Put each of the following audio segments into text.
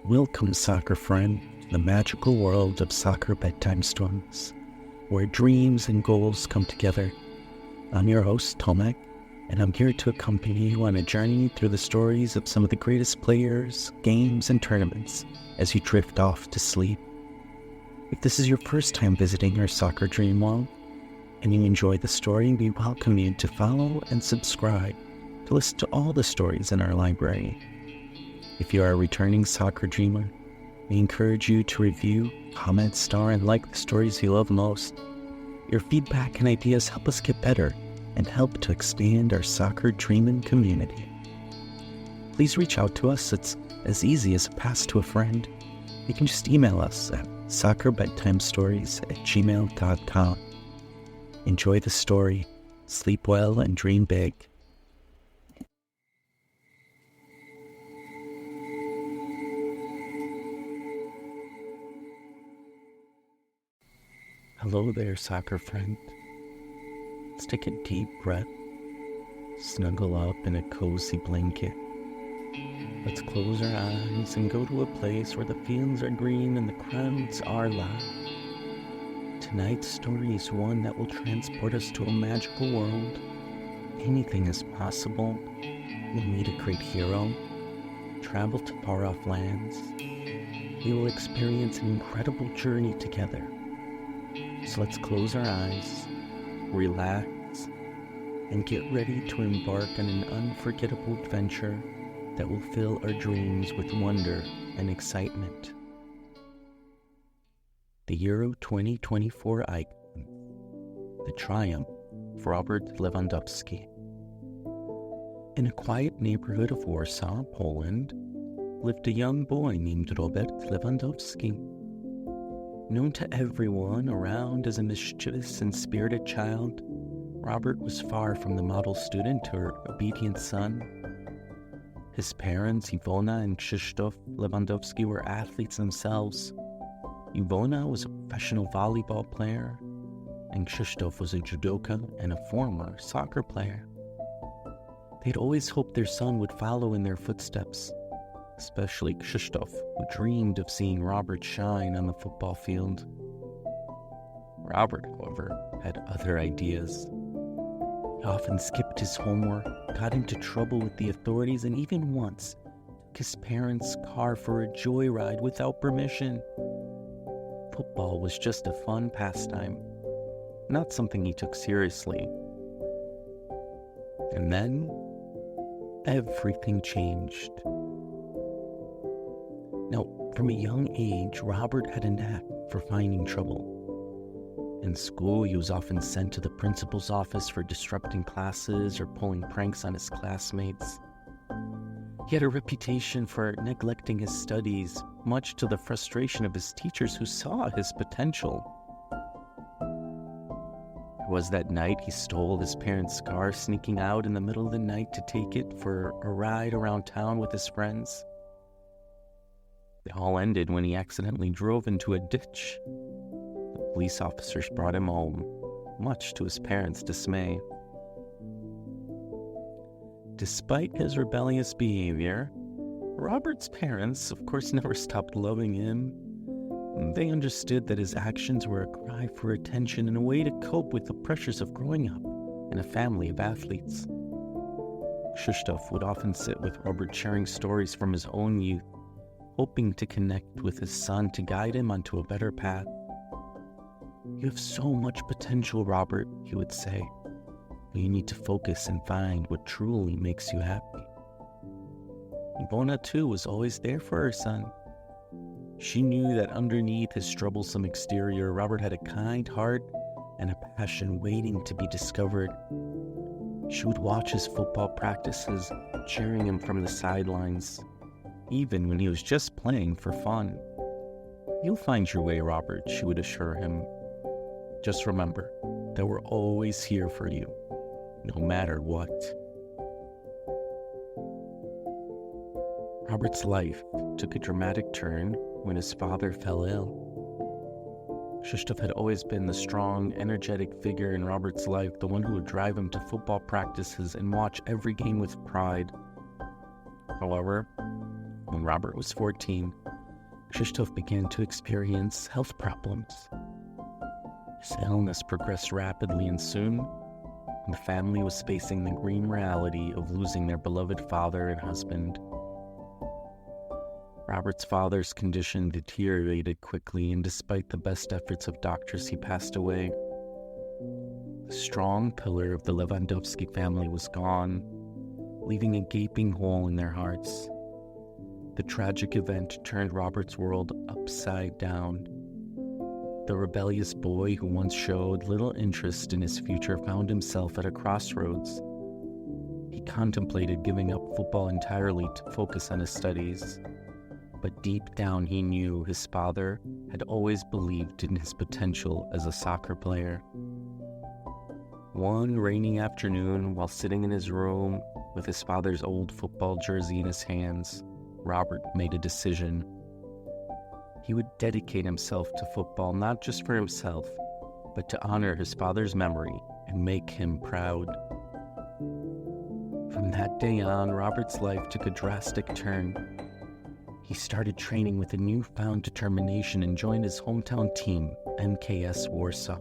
Welcome, soccer friend, to the magical world of Soccer Bedtime Stories, where dreams and goals come together. I'm your host, Tomek, and I'm here to accompany you on a journey through the stories of some of the greatest players, games, and tournaments as you drift off to sleep. If this is your first time visiting our Soccer Dream World, and you enjoy the story, we welcome you to follow and subscribe to listen to all the stories in our library. If you are a returning soccer dreamer, we encourage you to review, comment, star, and like the stories you love most. Your feedback and ideas help us get better and help to expand our soccer dreaming community. Please reach out to us. It's as easy as a pass to a friend. You can just email us at soccerbedtimestories@gmail.com. Enjoy the story, sleep well, and dream big. Hello there, soccer friend. Let's take a deep breath, snuggle up in a cozy blanket. Let's close our eyes and go to a place where the fields are green and the crowds are loud. Tonight's story is one that will transport us to a magical world. Anything is possible. We'll meet a great hero, travel to far-off lands. We will experience an incredible journey together. So let's close our eyes, relax, and get ready to embark on an unforgettable adventure that will fill our dreams with wonder and excitement. The Euro 2024 icon, the Triumph of Robert Lewandowski. In a quiet neighborhood of Warsaw, Poland, lived a young boy named Robert Lewandowski. Known to everyone around as a mischievous and spirited child, Robert was far from the model student or obedient son. His parents, Ivona and Krzysztof Lewandowski, were athletes themselves. Ivona was a professional volleyball player, and Krzysztof was a judoka and a former soccer player. They'd always hoped their son would follow in their footsteps, especially Krzysztof, who dreamed of seeing Robert shine on the football field. Robert, however, had other ideas. He often skipped his homework, got into trouble with the authorities, and even once took his parents' car for a joyride without permission. Football was just a fun pastime, not something he took seriously. And then, everything changed. Now, from a young age, Robert had a knack for finding trouble. In school, he was often sent to the principal's office for disrupting classes or pulling pranks on his classmates. He had a reputation for neglecting his studies, much to the frustration of his teachers who saw his potential. It was that night he stole his parents' car, sneaking out in the middle of the night to take it for a ride around town with his friends. It all ended when he accidentally drove into a ditch. The police officers brought him home, much to his parents' dismay. Despite his rebellious behavior, Robert's parents, of course, never stopped loving him. They understood that his actions were a cry for attention and a way to cope with the pressures of growing up in a family of athletes. Krzysztof would often sit with Robert sharing stories from his own youth, hoping to connect with his son to guide him onto a better path. "You have so much potential, Robert," he would say. "But you need to focus and find what truly makes you happy." Ivona, too, was always there for her son. She knew that underneath his troublesome exterior, Robert had a kind heart and a passion waiting to be discovered. She would watch his football practices, cheering him from the sidelines, even when he was just playing for fun. "You'll find your way, Robert," she would assure him. "Just remember that we're always here for you, no matter what." Robert's life took a dramatic turn when his father fell ill. Krzysztof had always been the strong, energetic figure in Robert's life, the one who would drive him to football practices and watch every game with pride. However, when Robert was 14, Krzysztof began to experience health problems. His illness progressed rapidly, and soon the family was facing the grim reality of losing their beloved father and husband. Robert's father's condition deteriorated quickly, and despite the best efforts of doctors, he passed away. The strong pillar of the Lewandowski family was gone, leaving a gaping hole in their hearts. The tragic event turned Robert's world upside down. The rebellious boy who once showed little interest in his future found himself at a crossroads. He contemplated giving up football entirely to focus on his studies, but deep down he knew his father had always believed in his potential as a soccer player. One rainy afternoon, while sitting in his room with his father's old football jersey in his hands, Robert made a decision. He would dedicate himself to football not just for himself, but to honor his father's memory and make him proud. From that day on, Robert's life took a drastic turn. He started training with a newfound determination and joined his hometown team, MKS Warsaw.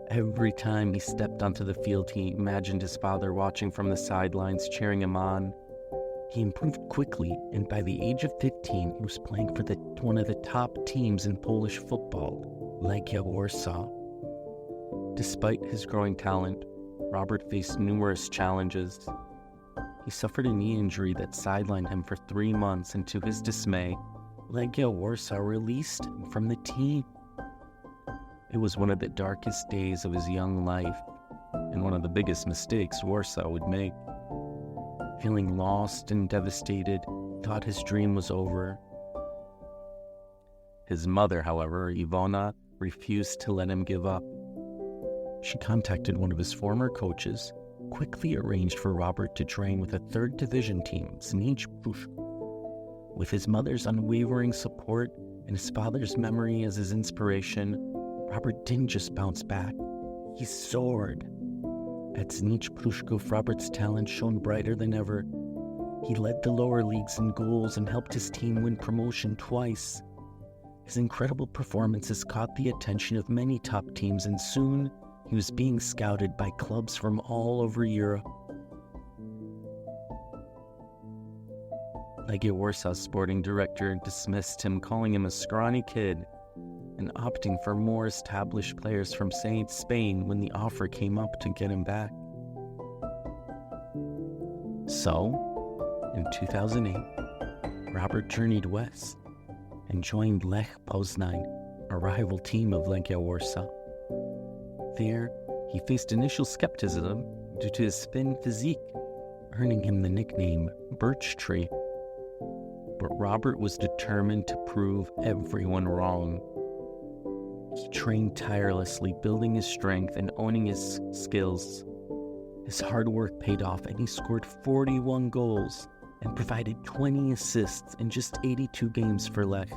Every time he stepped onto the field, he imagined his father watching from the sidelines, cheering him on. He improved quickly, and by the age of 15, he was playing for one of the top teams in Polish football, Legia Warsaw. Despite his growing talent, Robert faced numerous challenges. He suffered a knee injury that sidelined him for 3 months, and to his dismay, Legia Warsaw released him from the team. It was one of the darkest days of his young life, and one of the biggest mistakes Warsaw would make. Feeling lost and devastated, he thought his dream was over. His mother, however, Ivona, refused to let him give up. She contacted one of his former coaches, quickly arranged for Robert to train with a third division team, Znicz Pruszków. With his mother's unwavering support and his father's memory as his inspiration, Robert didn't just bounce back, he soared. At Znicz Pruszków, Robert's talent shone brighter than ever. He led the lower leagues in goals and helped his team win promotion twice. His incredible performances caught the attention of many top teams, and soon he was being scouted by clubs from all over Europe. Legia Warsaw's sporting director dismissed him, calling him a scrawny kid, and opting for more established players from Spain when the offer came up to get him back. So, in 2008, Robert journeyed west and joined Lech Poznań, a rival team of Legia Warsaw. There, he faced initial skepticism due to his thin physique, earning him the nickname Birch Tree. But Robert was determined to prove everyone wrong. He trained tirelessly, building his strength and owning his skills. His hard work paid off, and he scored 41 goals and provided 20 assists in just 82 games for Lech.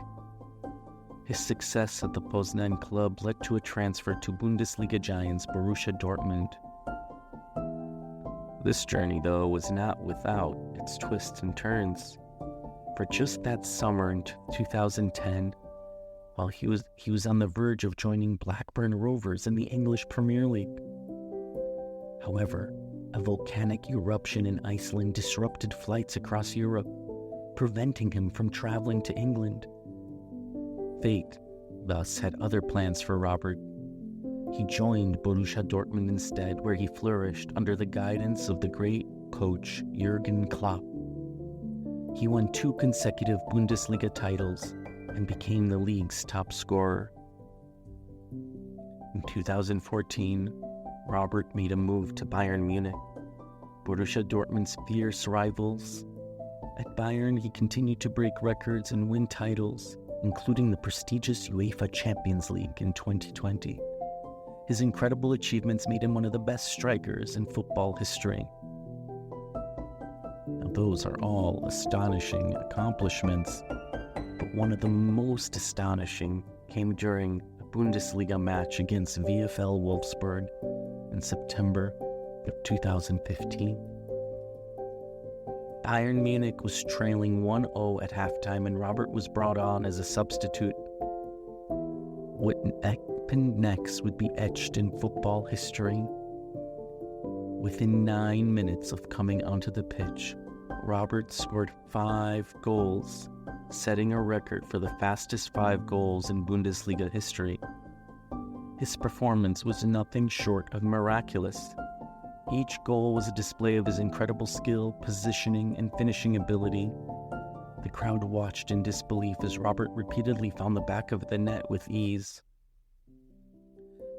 His success at the Poznań club led to a transfer to Bundesliga giants Borussia Dortmund. This journey, though, was not without its twists and turns. For just that summer in 2010, while he was on the verge of joining Blackburn Rovers in the English Premier League. However, a volcanic eruption in Iceland disrupted flights across Europe, preventing him from traveling to England. Fate, thus, had other plans for Robert. He joined Borussia Dortmund instead, where he flourished under the guidance of the great coach Jürgen Klopp. He won 2 consecutive Bundesliga titles and became the league's top scorer. In 2014, Robert made a move to Bayern Munich, Borussia Dortmund's fierce rivals. At Bayern, he continued to break records and win titles, including the prestigious UEFA Champions League in 2020. His incredible achievements made him one of the best strikers in football history. Now, those are all astonishing accomplishments, but one of the most astonishing came during a Bundesliga match against VfL Wolfsburg in September of 2015. Bayern Munich was trailing 1-0 at halftime, and Robert was brought on as a substitute. What happened next would be etched in football history. Within 9 minutes of coming onto the pitch, Robert scored 5 goals, setting a record for the fastest 5 goals in Bundesliga history. His performance was nothing short of miraculous. Each goal was a display of his incredible skill, positioning, and finishing ability. The crowd watched in disbelief as Robert repeatedly found the back of the net with ease.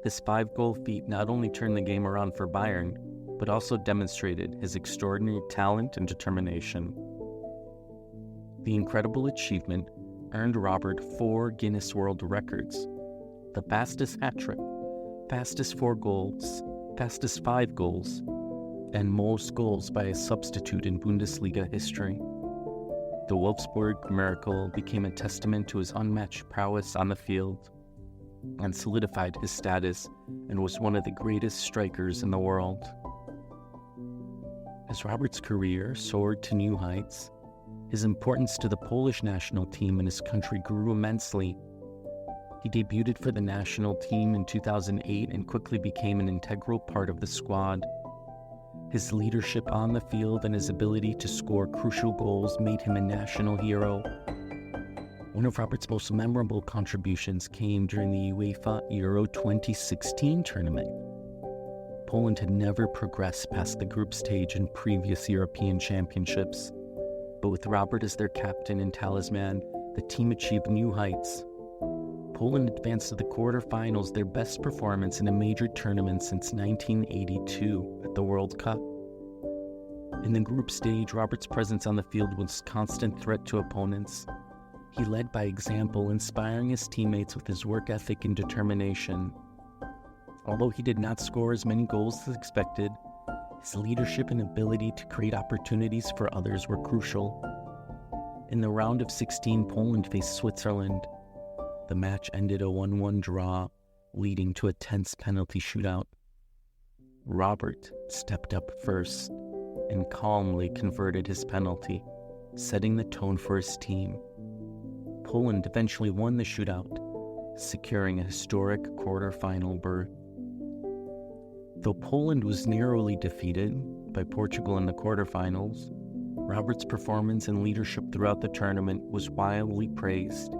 His 5-goal feat not only turned the game around for Bayern, but also demonstrated his extraordinary talent and determination. The incredible achievement earned Robert 4 Guinness World Records: the fastest hat-trick, fastest 4 goals, fastest 5 goals, and most goals by a substitute in Bundesliga history. The Wolfsburg miracle became a testament to his unmatched prowess on the field and solidified his status and was one of the greatest strikers in the world. As Robert's career soared to new heights, his importance to the Polish national team and his country grew immensely. He debuted for the national team in 2008 and quickly became an integral part of the squad. His leadership on the field and his ability to score crucial goals made him a national hero. One of Robert's most memorable contributions came during the UEFA Euro 2016 tournament. Poland had never progressed past the group stage in previous European championships, but with Robert as their captain and talisman, the team achieved new heights. Poland advanced to the quarterfinals, their best performance in a major tournament since 1982 at the World Cup. In the group stage, Robert's presence on the field was a constant threat to opponents. He led by example, inspiring his teammates with his work ethic and determination. Although he did not score as many goals as expected, his leadership and ability to create opportunities for others were crucial. In the round of 16, Poland faced Switzerland. The match ended a 1-1 draw, leading to a tense penalty shootout. Robert stepped up first and calmly converted his penalty, setting the tone for his team. Poland eventually won the shootout, securing a historic quarter-final berth. Though Poland was narrowly defeated by Portugal in the quarterfinals, Robert's performance and leadership throughout the tournament was widely praised.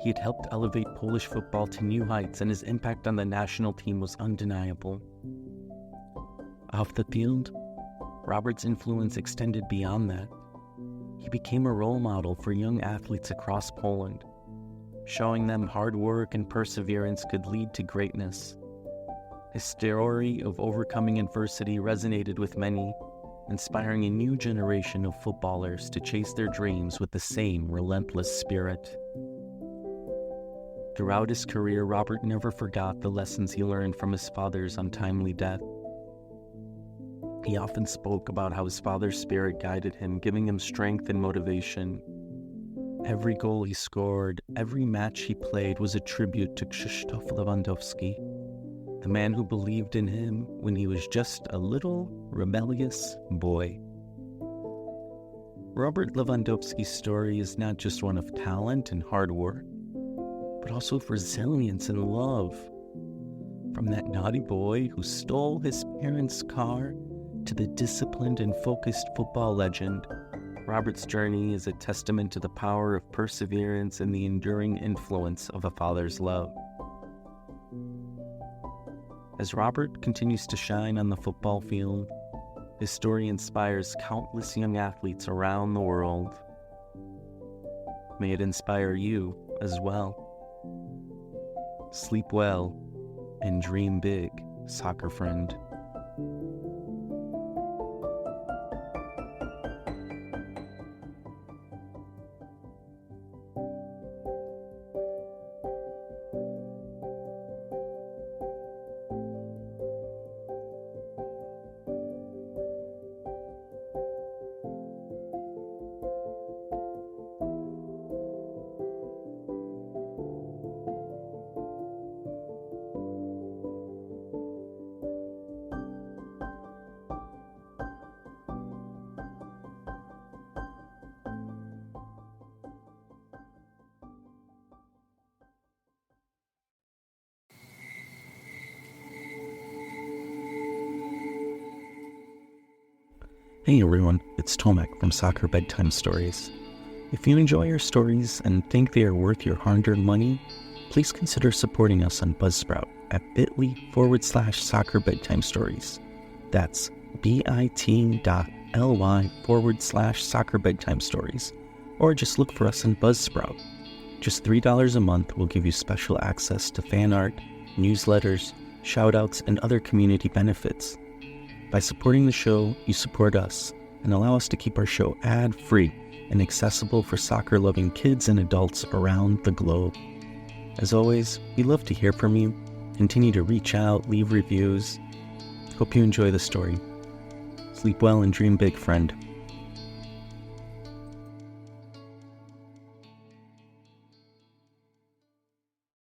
He had helped elevate Polish football to new heights, and his impact on the national team was undeniable. Off the field, Robert's influence extended beyond that. He became a role model for young athletes across Poland, showing them hard work and perseverance could lead to greatness. His story of overcoming adversity resonated with many, inspiring a new generation of footballers to chase their dreams with the same relentless spirit. Throughout his career, Robert never forgot the lessons he learned from his father's untimely death. He often spoke about how his father's spirit guided him, giving him strength and motivation. Every goal he scored, every match he played was a tribute to Triumph of Lewandowski, the man who believed in him when he was just a little rebellious boy. Robert Lewandowski's story is not just one of talent and hard work, but also of resilience and love. From that naughty boy who stole his parents' car to the disciplined and focused football legend, Robert's journey is a testament to the power of perseverance and the enduring influence of a father's love. As Robert continues to shine on the football field, his story inspires countless young athletes around the world. May it inspire you as well. Sleep well and dream big, soccer friend. Hey everyone, it's Tomek from Soccer Bedtime Stories. If you enjoy our stories and think they are worth your hard-earned money, please consider supporting us on Buzzsprout at bit.ly/Soccer Bedtime Stories. That's bit.ly/Soccer Bedtime Stories. Or just look for us on Buzzsprout. Just $3 a month will give you special access to fan art, newsletters, shoutouts, and other community benefits. By supporting the show, you support us and allow us to keep our show ad-free and accessible for soccer-loving kids and adults around the globe. As always, we love to hear from you. Continue to reach out, leave reviews. Hope you enjoy the story. Sleep well and dream big, friend.